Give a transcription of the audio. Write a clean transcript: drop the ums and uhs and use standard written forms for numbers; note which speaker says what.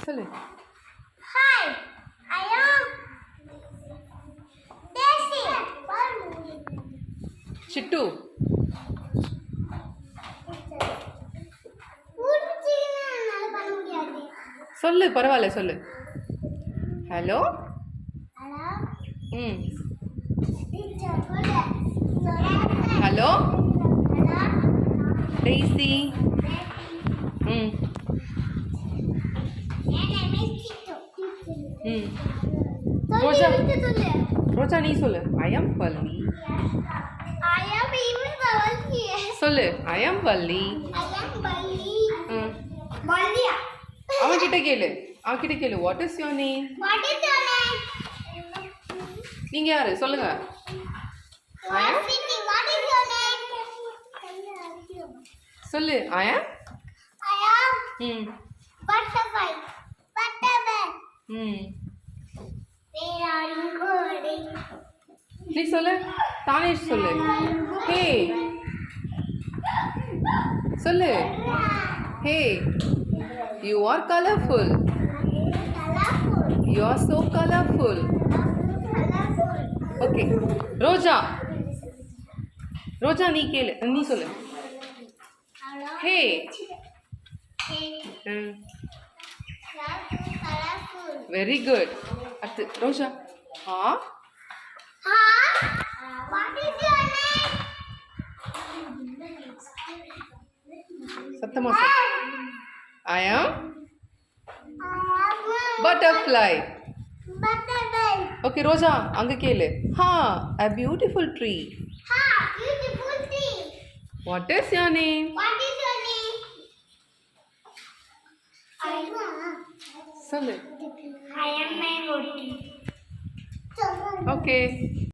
Speaker 1: சொல்லு.
Speaker 2: Hi, I am Daisy.
Speaker 1: சிட்டு. சொல்லு, பரவாயில்ல சொல்லு. ஹலோ. ம். Hello daisy. ம். ம். ரோஜா. ரோஜா நீ சொல்லு. ஐ அம் பல்லி. சொல்லு. ஐ அம் பல்லி. ம். அவன்கிட்ட கேளு. What is your name? நீங்க யாரு சொல்லுங்க. சொல்லு. ஐ அம். ம். ம். நீ சொல்லு. தானேஷ் சொல்லு. ஹே சொல்லு. ஹே you are colorful. You are so colorful. Okay. ரோஜா நீ கேளு. நீ சொல்லு. ஹே. Very good. அடுத்து ரோஜா. சத்தமா சொல்லு. I am butterfly. Okay, ரோஜா அங்க கேளு. A beautiful tree. What is your name? சொல்லு.
Speaker 2: I am mango tree.
Speaker 1: Okay.